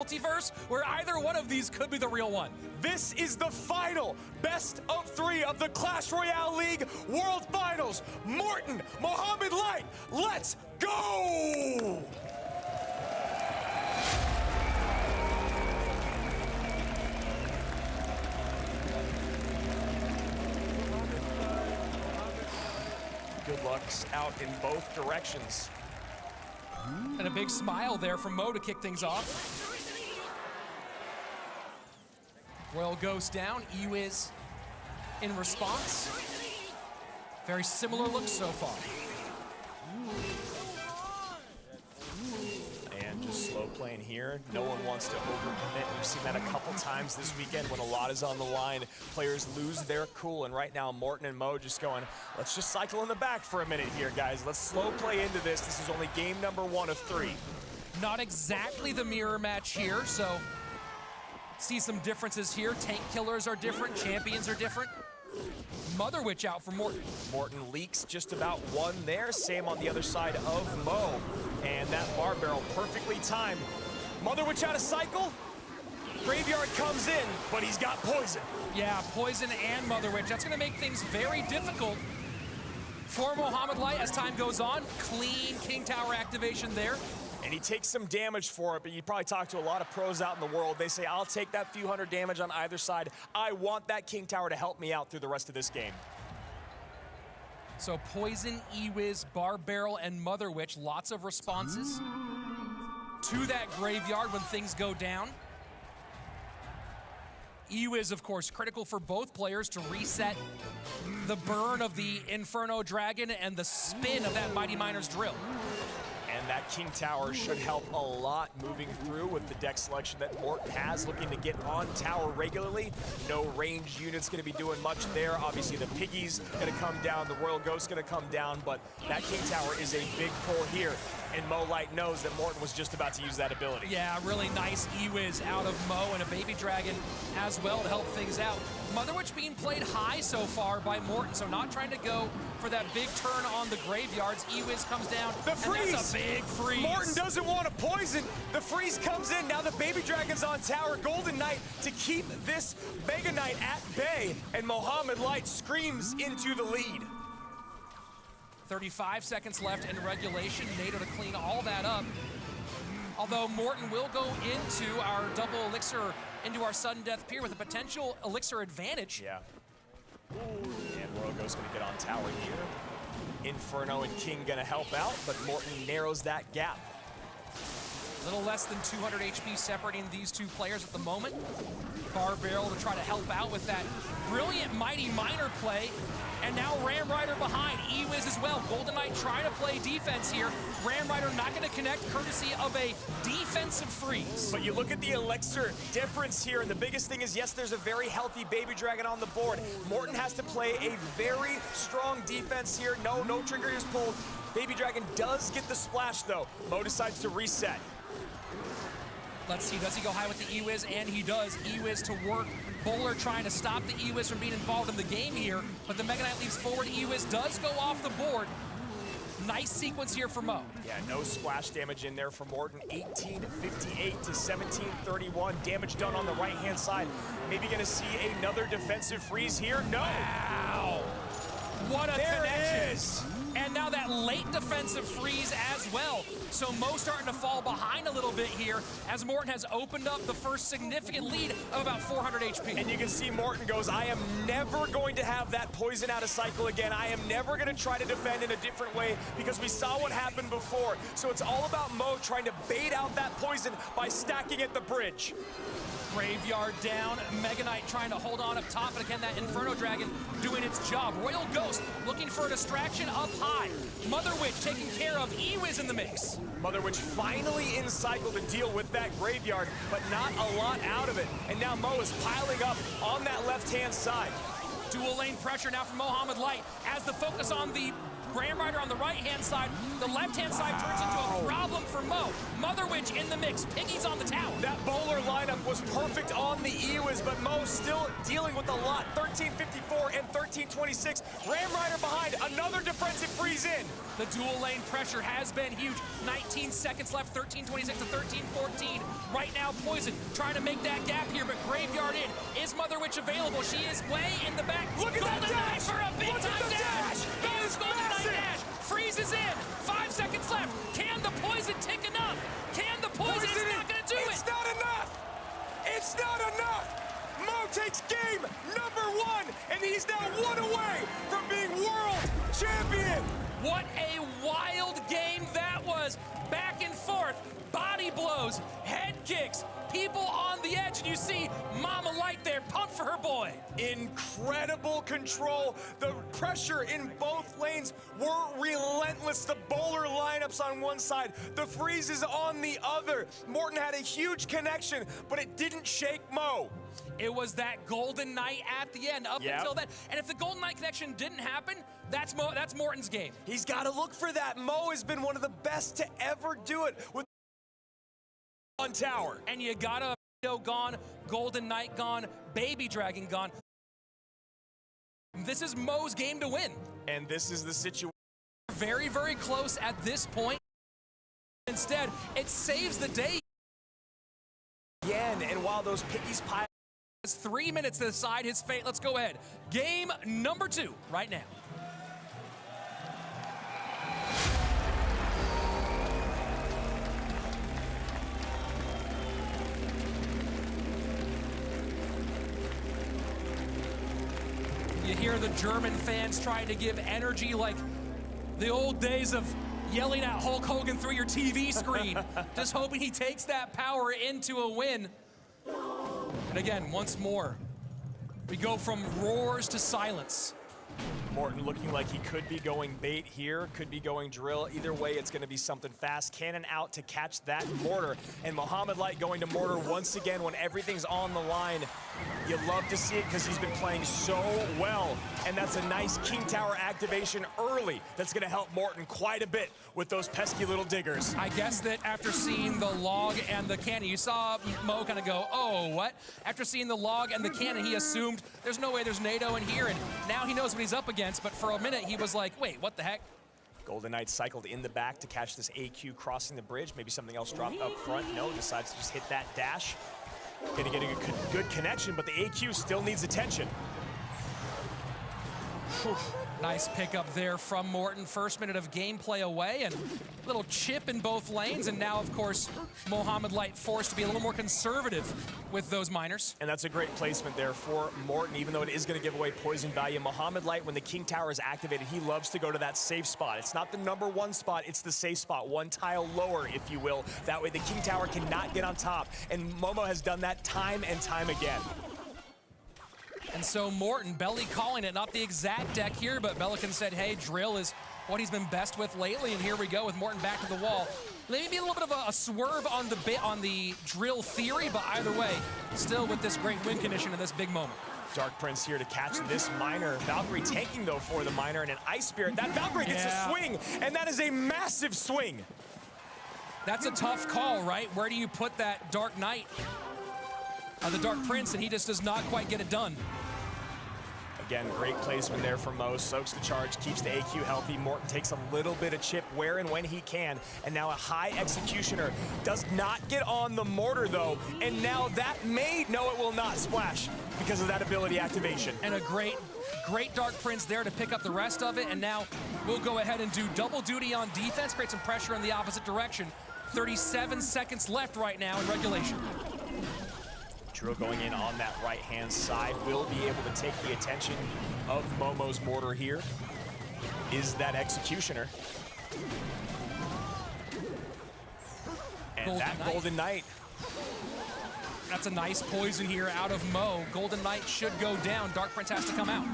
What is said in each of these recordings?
multiverse where either one of these could be the real one. This is the final best of 3 of the Clash Royale League World Finals. Mورتن, Mohamed, لايت, let's go! Good luck's out in both directions. And a big smile there from Mo to kick things off. Royal goes down, Ewiz in response. Very similar looks so far. And just slow playing here. No one wants to overcommit. We've seen that a couple times this weekend when a lot is on the line. Players lose their cool, and right now Mورتن and Mo just going, let's just cycle in the back for a minute here, guys. Let's slow play into this. This is only game number 1 of 3. Not exactly the mirror match here, so see some differences here. Tank killers are different, champions are different. Mother Witch out for Mورtن. Mورtن leaks just about 1 there. Same on the other side of Mo. And that bar barrel perfectly timed. Mother Witch out of cycle. Graveyard comes in, but he's got poison. Yeah, poison and Mother Witch. That's gonna make things very difficult for Mohamed لايت as time goes on. Clean King Tower activation there. And he takes some damage for it, but you probably talk to a lot of pros out in the world. They say, I'll take that few hundred damage on either side. I want that King Tower to help me out through the rest of this game. So poison, Ewiz, bar barrel, and Mother Witch. Lots of responses to that graveyard when things go down. Ewiz, of course, critical for both players to reset the burn of the Inferno Dragon and the spin of that Mighty Miner's drill. And that King Tower should help a lot moving through with the deck selection that Mورtن has, looking to get on tower regularly. No ranged units going to be doing much there. Obviously, the Piggy's going to come down, the Royal Ghost's going to come down, but that King Tower is a big pull here. And Mo لايت knows that Mورtن was just about to use that ability. Yeah, really nice Ewiz out of Mo and a Baby Dragon as well to help things out. Mother Witch being played high so far by Mورtن, so not trying to go for that big turn on the graveyards. Ewiz comes down, the freeze! And that's a big freeze. Mورtن doesn't want to poison. The freeze comes in. Now the Baby Dragon's on tower. Golden Knight to keep this Mega Knight at bay. And Mohamed لايت screams into the lead. 35 seconds left in regulation. NATO to clean all that up. Although Mورtن will go into our double elixir, into our sudden death pier with a potential elixir advantage. Yeah. And Royal Ghost's gonna get on tower here. Inferno and King gonna help out, but Mورtن narrows that gap. A little less than 200 HP separating these two players at the moment. Bar Barrel to try to help out with that brilliant Mighty Miner play. And now Ram Rider behind, Ewiz as well. Golden Knight trying to play defense here. Ram Rider not going to connect, courtesy of a defensive freeze. But you look at the elixir difference here, and the biggest thing is, yes, there's a very healthy Baby Dragon on the board. Mورtن has to play a very strong defense here. No trigger is pulled. Baby Dragon does get the splash, though. Mo decides to reset. Let's see, does he go high with the Ewiz? And he does. Ewiz to work. Bowler trying to stop the Ewiz from being involved in the game here, but the Mega Knight leaps forward. Ewiz does go off the board. Nice sequence here for Mo. Yeah, no splash damage in there for Mورtن. 1858 to 1731. Damage done on the right-hand side. Maybe gonna see another defensive freeze here. No! Wow! What a there connection. It is! And now that late defensive freeze as well. So Mo starting to fall behind a little bit here as Mورtن has opened up the first significant lead of about 400 HP. And you can see Mورtن goes, I am never going to have that poison out of cycle again. I am never going to try to defend in a different way because we saw what happened before. So it's all about Mo trying to bait out that poison by stacking at the bridge. Graveyard down, Mega Knight trying to hold on up top, but again, that Inferno Dragon doing its job. Royal Ghost looking for a distraction up high. Mother Witch taking care of Ewiz in the mix. Mother Witch finally in cycle to deal with that graveyard, but not a lot out of it. And now Mo is piling up on that left-hand side. Dual lane pressure now from Mohamed لايت as the focus on the Ram Rider on the right-hand side. The left-hand side turns into a problem for Mo. Mother Witch in the mix. Piggy's on the tower. That Bowler lineup was perfect on the Ewas, but Mo still dealing with a lot. 13:54 and 13:26. Ram Rider behind, another defensive freeze in. The dual lane pressure has been huge. 19 seconds left, 13:26 to 13:14. Right now, Poison trying to make that gap here, but Graveyard in. Is Mother Witch available? She is way in the back. Look at that Golden Knight dash! for a big Look at time the dash! That is Golden Knight massive! dash. Freezes in. 5 seconds left. Can the Poison tick enough? Can the Poison? It's not going to do it. It's not enough! It's not enough! Mo takes game #1, and he's now 1 away from being world champion! What a wild game that was. Back and forth, body blows, head kicks, people on the edge, and you see Mama Light there pump for her boy. Incredible control. The pressure in both lanes were relentless. The bowler lineups on one side, the freezes on the other. Morten had a huge connection, but it didn't shake Mo. It was that Golden Knight at the end, up until then. And if the Golden Knight connection didn't happen, that's Morten's game. He's got to look for that. Mo has been one of the best to ever do it with on tower. And you gotta gone, Golden Knight gone, Baby Dragon gone. This is Mo's game to win. And this is the situation. Very, very close at this point. Instead, it saves the day. Again, and while those piggies pile. 3 minutes to decide his fate. Let's go ahead. Game #2 right now. You hear the German fans trying to give energy like the old days of yelling at Hulk Hogan through your TV screen. Just hoping he takes that power into a win. And again, once more, we go from roars to silence. Morten looking like he could be going bait here, could be going drill. Either way, it's going to be something fast. Cannon out to catch that mortar. And Mohamed Light going to mortar once again when everything's on the line. You love to see it because he's been playing so well. And that's a nice King Tower activation early. That's going to help Morten quite a bit with those pesky little diggers. I guess that after seeing the log and the cannon, you saw Mo kind of go, oh, what? After seeing the log and the cannon, he assumed there's no way there's NATO in here. And now he knows what he's up against. But for a minute, he was like, wait, what the heck? Golden Knight cycled in the back to catch this AQ crossing the bridge. Maybe something else dropped up front. No, decides to just hit that dash. Gonna get a good connection, but the AQ still needs attention. Whew. Nice pickup there from Morten. First minute of gameplay away, and a little chip in both lanes. And now, of course, Mohamed Light forced to be a little more conservative with those miners. And that's a great placement there for Morten, even though it is going to give away poison value. Mohamed Light, when the King Tower is activated, he loves to go to that safe spot. It's not the #1 spot, it's the safe spot, one tile lower, if you will. That way the King Tower cannot get on top. And Momo has done that time and time again. And so Morten, Belly calling it, not the exact deck here, but Bellican said, hey, drill is what he's been best with lately, and here we go with Morten back to the wall. Maybe a little bit of a swerve on the drill theory, but either way, still with this great win condition in this big moment. Dark Prince here to catch this miner. Valkyrie tanking, though, for the miner, and an Ice Spirit. That Valkyrie gets a swing, and that is a massive swing. That's a tough call, right? Where do you put that Dark Knight? The Dark Prince, and he just does not quite get it done. Again, great placement there from Mo. Soaks the charge, keeps the AQ healthy. Morten takes a little bit of chip where and when he can. And now a high executioner does not get on the mortar, though. And now that may, no, it will not splash because of that ability activation. And a great Dark Prince there to pick up the rest of it. And now we'll go ahead and do double duty on defense, create some pressure in the opposite direction. 37 seconds left right now in regulation. Drill going in on that right-hand side will be able to take the attention of Momo's mortar here. Is that executioner. And Golden Knight. That's a nice poison here out of Mo. Golden Knight should go down. Dark Prince has to come out.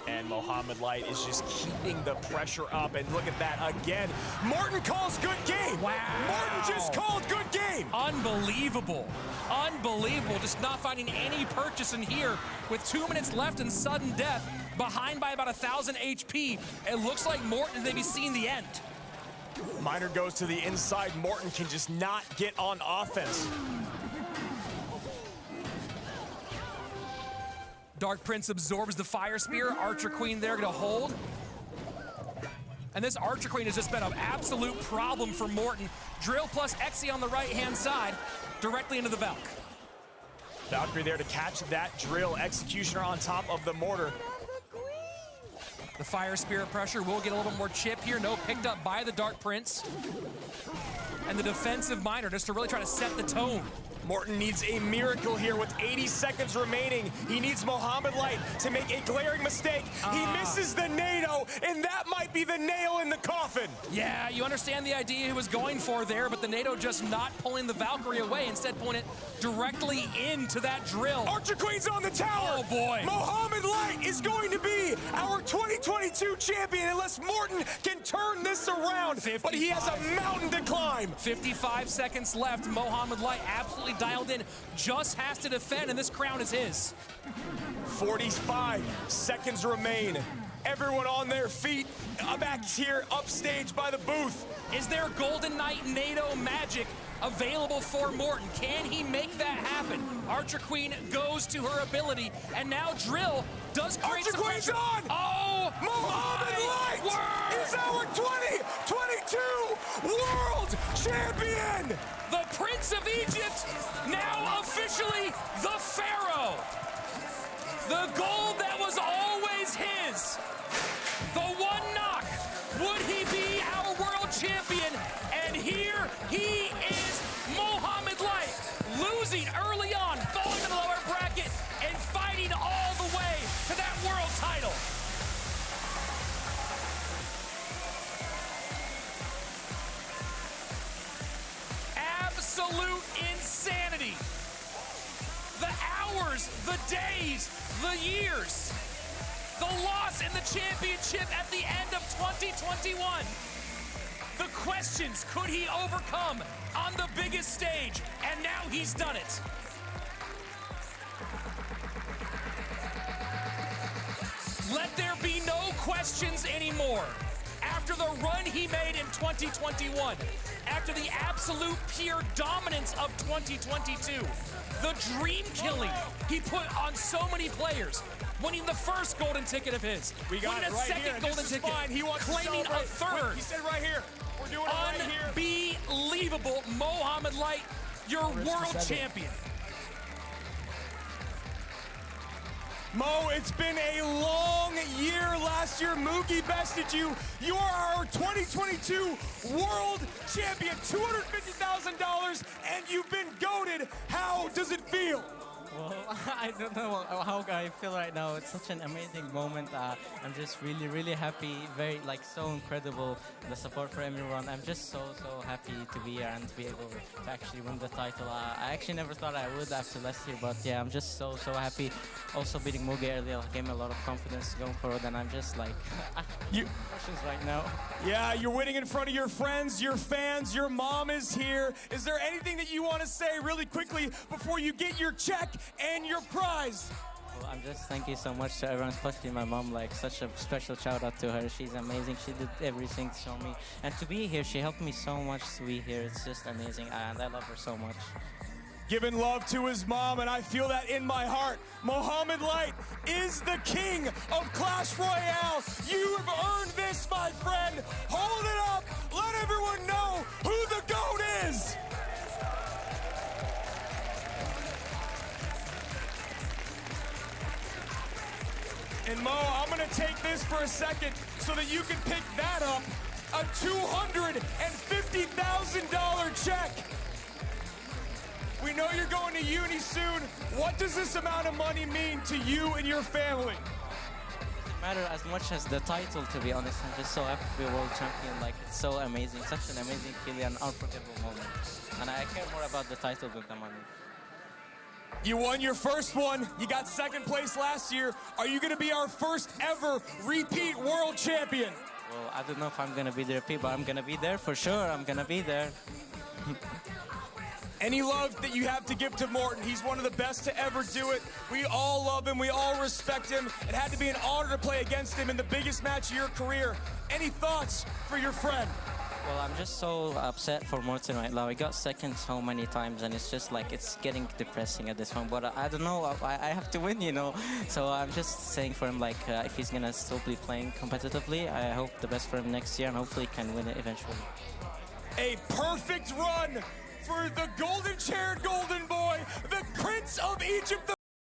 And Mohamed Light is just keeping the pressure up. And look at that again. Morten calls good game. Wow. Morten just called good game. Unbelievable. Unbelievable. Just not finding any purchase in here with 2 minutes left and sudden death. Behind by about 1,000 HP. It looks like Morten is maybe seeing the end. Miner goes to the inside. Morten can just not get on offense. Dark Prince absorbs the Fire Spear. Archer Queen there gonna hold. And this Archer Queen has just been an absolute problem for Mورتن. Drill plus Exy on the right-hand side, directly into the Valk. Valkyrie there to catch that drill. Executioner on top of the mortar. The Fire Spirit pressure will get a little bit more chip here. No, picked up by the Dark Prince. And the defensive miner just to really try to set the tone. Mورtن needs a miracle here with 80 seconds remaining. He needs Mohamed Light to make a glaring mistake. He misses the NATO, and that might be the nail in the coffin. Yeah, you understand the idea he was going for there, but the NATO just not pulling the Valkyrie away, instead pulling it directly into that drill. Archer Queen's on the tower. Oh boy. Mohamed Light is going to be our 2022 champion unless Mورtن can turn this around. 55. But he has a mountain to climb. 55 seconds left. Mohamed Light absolutely dialed in, just has to defend, and this crown is his. 45 seconds remain. Everyone on their feet, back here upstage by the booth. Is there Golden Knight NATO magic available for Mورtن? Can he make that happen? Archer Queen goes to her ability, and now Drill does create Archer some Queen's pressure. on! Oh, Mohamed Light is our 2022 World Champion! The Prince of Egypt, now officially the Pharaoh. The gold that was always his. The one knock. Would he be our world champion? And here he is, Mohamed Light, losing early on, falling to the lower bracket, and fighting all the way to that world title. Absolute insanity. The hours, the days, the years. The loss in the championship at the end of 2021. The questions, could he overcome on the biggest stage? And now he's done it. Let there be no questions anymore. After the run he made in 2021, after the absolute pure dominance of 2022, the dream killing he put on so many players, winning the first golden ticket of his, We got winning it a right second here. golden This is ticket, fine. He wants claiming to a celebrate. third. Wait, he said right here. We're doing it right here. Unbelievable. Mohamed Light, your world champion. Mo, it's been a long year. Last year, Moogie bested you. You are our 2022 World Champion, $250,000, and you've been goated. How does it feel? Well, I don't know how I feel right now. It's such an amazing moment. I'm just really happy, so incredible, the support for everyone. I'm just so happy to be here and to be able to actually win the title. I actually never thought I would after last year, but yeah, I'm just so happy. Also beating Moogie earlier gave me a lot of confidence going forward, and I'm just like, emotions right now. Yeah, you're winning in front of your friends, your fans, your mom is here. Is there anything that you want to say really quickly before you get your check and your prize? Well, I'm just thank you so much to everyone, especially my mom. Like, such a special shout out to her. She's amazing. She did everything to show me. And to be here, she helped me so much to be here. It's just amazing, and I love her so much. Giving love to his mom, and I feel that in my heart. Mohamed Light is the king of Clash Royale. You have earned this, my friend. Hold it up. Let everyone know who the GOAT is. And Mo, I'm gonna take this for a second so that you can pick that up. A $250,000 check. We know you're going to uni soon. What does this amount of money mean to you and your family? Doesn't matter as much as the title, to be honest. I'm just so happy to be a world champion. Like, it's so amazing, such an amazing feeling, an unforgettable moment. And I care more about the title than the money. You won your first one. You got second place last year. Are you going to be our first ever repeat world champion? Well, I don't know if I'm going to be the repeat, but I'm going to be there for sure. I'm going to be there. Any love that you have to give to Mورtن? He's one of the best to ever do it. We all love him. We all respect him. It had to be an honor to play against him in the biggest match of your career. Any thoughts for your friend? Well, I'm just so upset for Mورتن right now. He got second so many times, and it's just like it's getting depressing at this point. But I don't know. I have to win, you know. So I'm just saying for him, like, if he's gonna still be playing competitively, I hope the best for him next year, and hopefully he can win it eventually. A perfect run for the golden-chaired golden boy, the Prince of Egypt.